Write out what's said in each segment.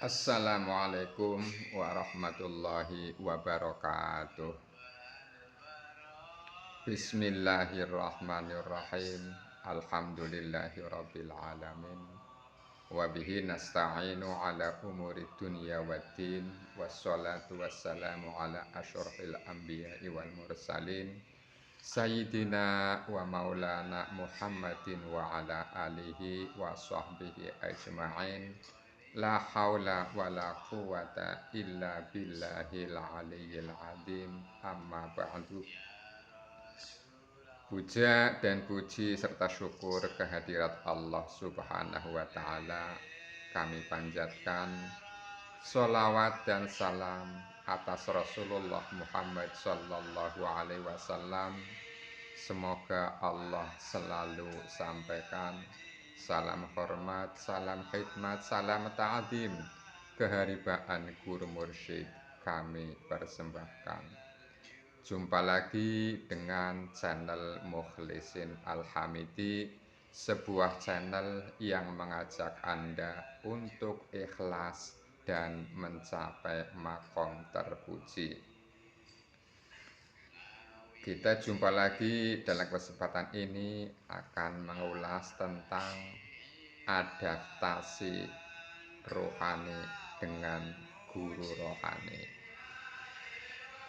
Assalamualaikum warahmatullahi wabarakatuh. Bismillahirrahmanirrahim. Alhamdulillahirabbil alamin. Wa bihi nasta'inu ala umuri dunya waddin. Wassalatu wassalamu ala asyrafil anbiya'i wal mursalin. Sayyidina wa maulana Muhammadin wa ala alihi wa sahbihi ajma'in. La haula wa la quwata illa billahil aliyyil azim. Amma ba'du. Puja dan puji serta syukur kehadirat Allah Subhanahu wa ta'ala kami panjatkan. Sholawat dan salam atas Rasulullah Muhammad sallallahu alaihi wasallam. Semoga Allah selalu sampaikan salam hormat, salam khidmat, salam ta'zim keharibaan guru mursyid kami persembahkan. Jumpa lagi dengan channel Mukhlisin Al-Hamidi, sebuah channel yang mengajak Anda untuk ikhlas dan mencapai makom terpuji. Kita jumpa lagi dalam kesempatan ini akan mengulas tentang adaptasi rohani dengan guru rohani.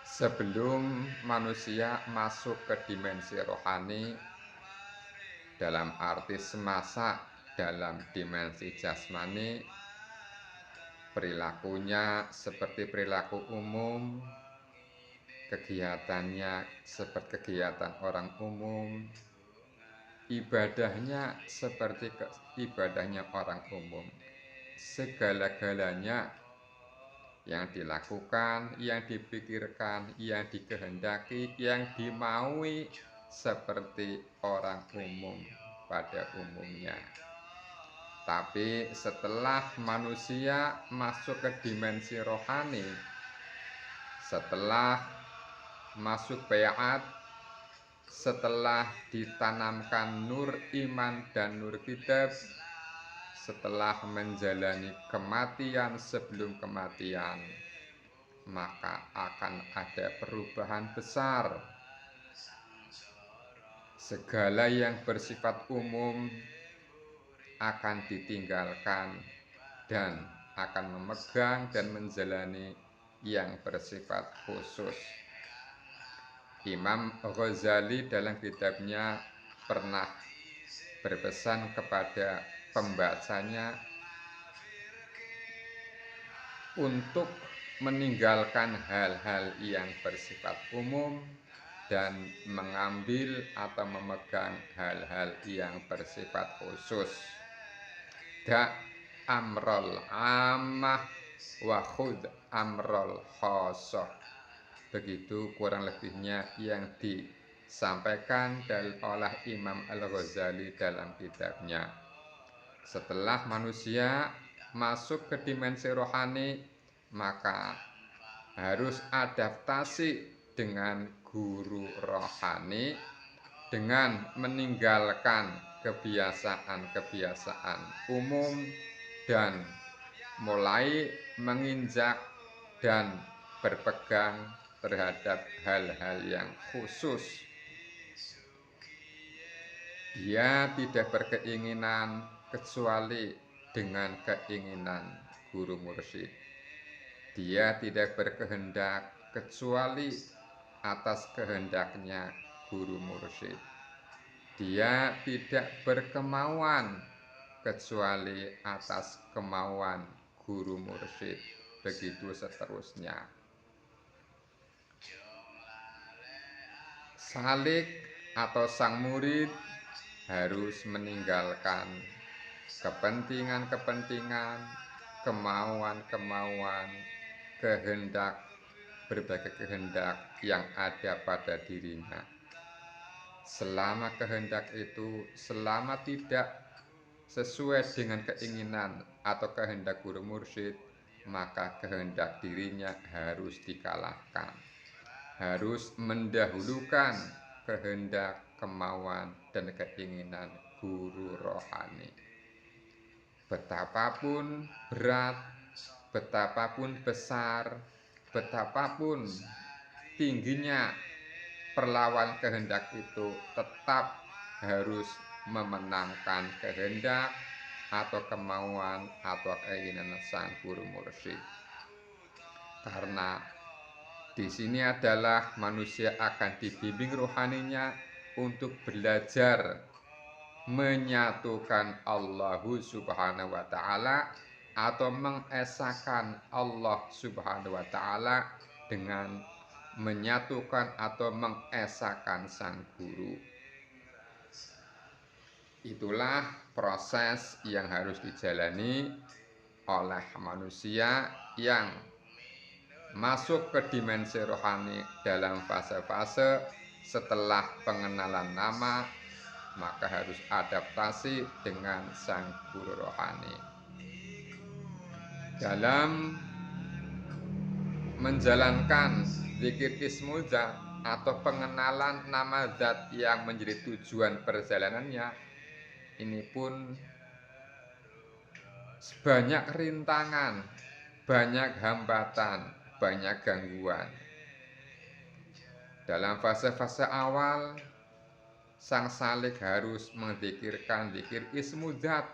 Sebelum manusia masuk ke dimensi rohani, dalam arti semasa dalam dimensi jasmani, perilakunya seperti perilaku umum, kegiatannya seperti kegiatan orang umum, ibadahnya seperti ibadahnya orang umum. Segala-galanya yang dilakukan, yang dipikirkan, yang dikehendaki, yang dimaui seperti orang umum pada umumnya. Tapi setelah manusia masuk ke dimensi rohani, setelah masuk baiat, setelah ditanamkan nur iman dan nur kitab, setelah menjalani kematian sebelum kematian, maka akan ada perubahan besar. Segala yang bersifat umum akan ditinggalkan dan akan memegang dan menjalani yang bersifat khusus. Imam Ghazali dalam kitabnya pernah berpesan kepada pembacanya untuk meninggalkan hal-hal yang bersifat umum dan mengambil atau memegang hal-hal yang bersifat khusus. Da amrol ammah wa khud amrol khosoh. Begitu kurang lebihnya yang disampaikan oleh Imam Al-Ghazali dalam kitabnya. Setelah manusia masuk ke dimensi rohani, maka harus adaptasi dengan guru rohani dengan meninggalkan kebiasaan-kebiasaan umum dan mulai menginjak dan berpegang terhadap hal-hal yang khusus. Dia tidak berkeinginan kecuali dengan keinginan guru mursyid. Dia tidak berkehendak kecuali atas kehendaknya guru mursyid. Dia tidak berkemauan kecuali atas kemauan guru mursyid. Begitu seterusnya. Salik atau sang murid harus meninggalkan kepentingan-kepentingan, kemauan-kemauan, kehendak, berbagai kehendak yang ada pada dirinya. Selama kehendak itu, selama tidak sesuai dengan keinginan atau kehendak guru mursyid, maka kehendak dirinya harus dikalahkan. Harus mendahulukan kehendak, kemauan, dan keinginan guru rohani. Betapapun berat, betapapun besar, betapapun tingginya perlawan kehendak itu, tetap harus memenangkan kehendak atau kemauan atau keinginan sang guru mursyid. Karena di sini adalah manusia akan dibimbing rohaninya untuk belajar menyatukan Allah Subhanahu wa taala atau mengesahkan Allah Subhanahu wa taala dengan menyatukan atau mengesahkan sang guru. Itulah proses yang harus dijalani oleh manusia yang masuk ke dimensi rohani dalam fase-fase setelah pengenalan nama, maka harus adaptasi dengan sang guru rohani. Dalam menjalankan zikir ismul zat atau pengenalan nama zat yang menjadi tujuan perjalanannya, ini pun banyak rintangan, banyak hambatan, banyak gangguan. Dalam fase-fase awal, sang salik harus menzikirkan zikir ismul zat,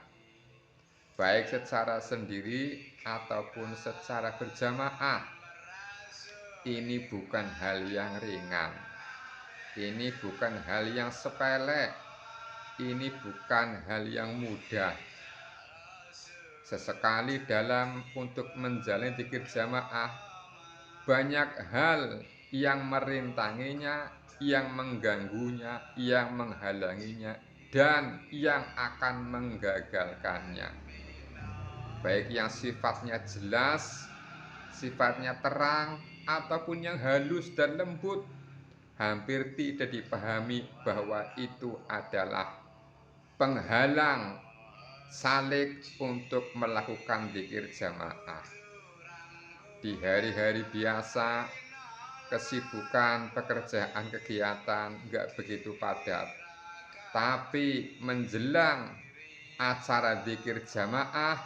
baik secara sendiri ataupun secara berjamaah. Ini bukan hal yang ringan, ini bukan hal yang sepele, ini bukan hal yang mudah. Sesekali dalam untuk menjalani zikir jamaah, banyak hal yang merintanginya, yang mengganggunya, yang menghalanginya, dan yang akan menggagalkannya. Baik yang sifatnya jelas, sifatnya terang, ataupun yang halus dan lembut, hampir tidak dipahami bahwa itu adalah penghalang salik untuk melakukan zikir jamaah. Di hari-hari biasa, kesibukan, pekerjaan, kegiatan nggak begitu padat, tapi menjelang acara zikir jamaah,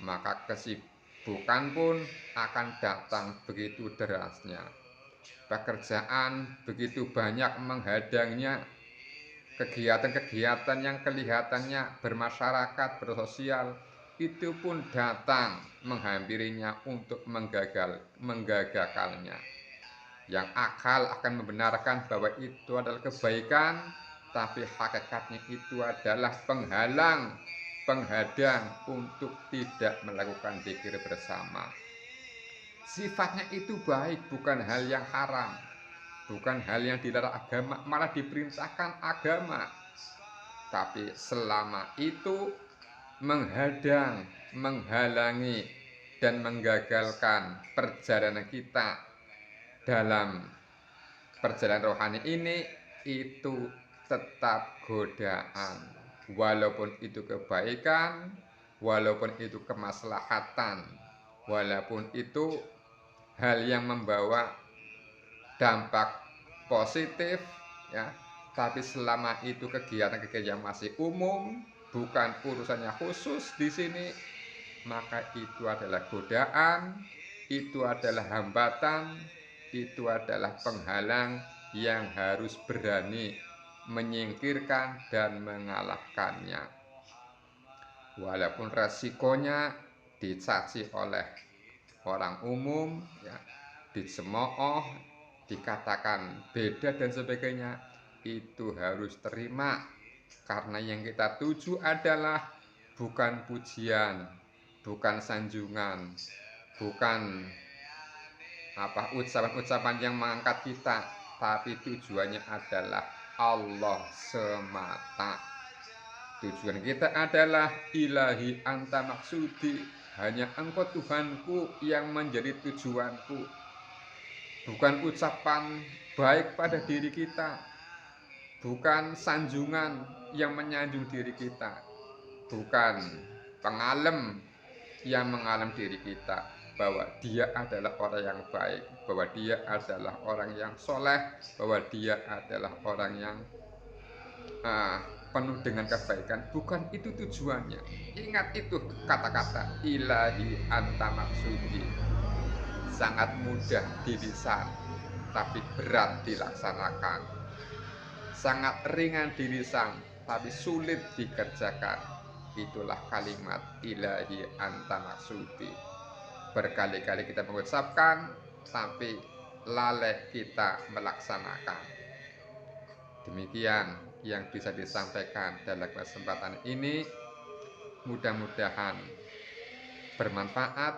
maka kesibukan pun akan datang begitu derasnya. Pekerjaan begitu banyak menghadangnya, kegiatan-kegiatan yang kelihatannya bermasyarakat, bersosial, itu pun datang menghampirinya untuk menggagalkannya. Yang akal akan membenarkan bahwa itu adalah kebaikan, tapi hakikatnya itu adalah penghalang, penghadang untuk tidak melakukan zikir bersama. Sifatnya itu baik, bukan hal yang haram, bukan hal yang dilarang agama, malah diperintahkan agama. Tapi selama itu menghadang, menghalangi, dan menggagalkan perjalanan kita dalam perjalanan rohani ini, itu tetap godaan. Walaupun itu kebaikan, walaupun itu kemaslahatan, walaupun itu hal yang membawa dampak positif, ya, tapi selama itu kegiatan-kegiatan masih umum, bukan urusannya khusus di sini, maka itu adalah godaan, itu adalah hambatan, itu adalah penghalang yang harus berani menyingkirkan dan mengalahkannya. Walaupun resikonya dicaci oleh orang umum, ya, dicemooh, dikatakan beda dan sebagainya, itu harus terima, karena yang kita tuju adalah bukan pujian, bukan sanjungan, bukan ucapan-ucapan yang mengangkat kita, tapi tujuannya adalah Allah semata. Tujuan kita adalah ilahi anta maksudi, hanya engkau Tuhanku yang menjadi tujuanku. Bukan ucapan baik pada diri kita, bukan sanjungan yang menyanjung diri kita, bukan pengalem yang mengalem diri kita bahwa dia adalah orang yang baik, bahwa dia adalah orang yang soleh, bahwa dia adalah orang yang penuh dengan kebaikan, bukan itu tujuannya. Ingat itu kata-kata ilahi anta maksudi. Sangat mudah di lisan, tapi berat dilaksanakan. Sangat ringan di lisan, tapi sulit dikerjakan. Itulah kalimat ilahi anta maksudi. Berkali-kali kita mengucapkan, tapi lalai kita melaksanakan. Demikian yang bisa disampaikan dalam kesempatan ini. Mudah-mudahan bermanfaat,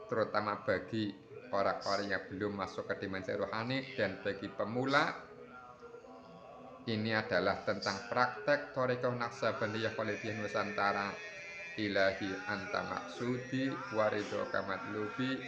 terutama bagi orang-orang yang belum masuk ke dimensi rohani, dan bagi pemula. Ini adalah tentang praktek Thariqah Naqsabandiyah Khalidiyah Nusantara. Ilahi anta maksudi waridhoka matlubi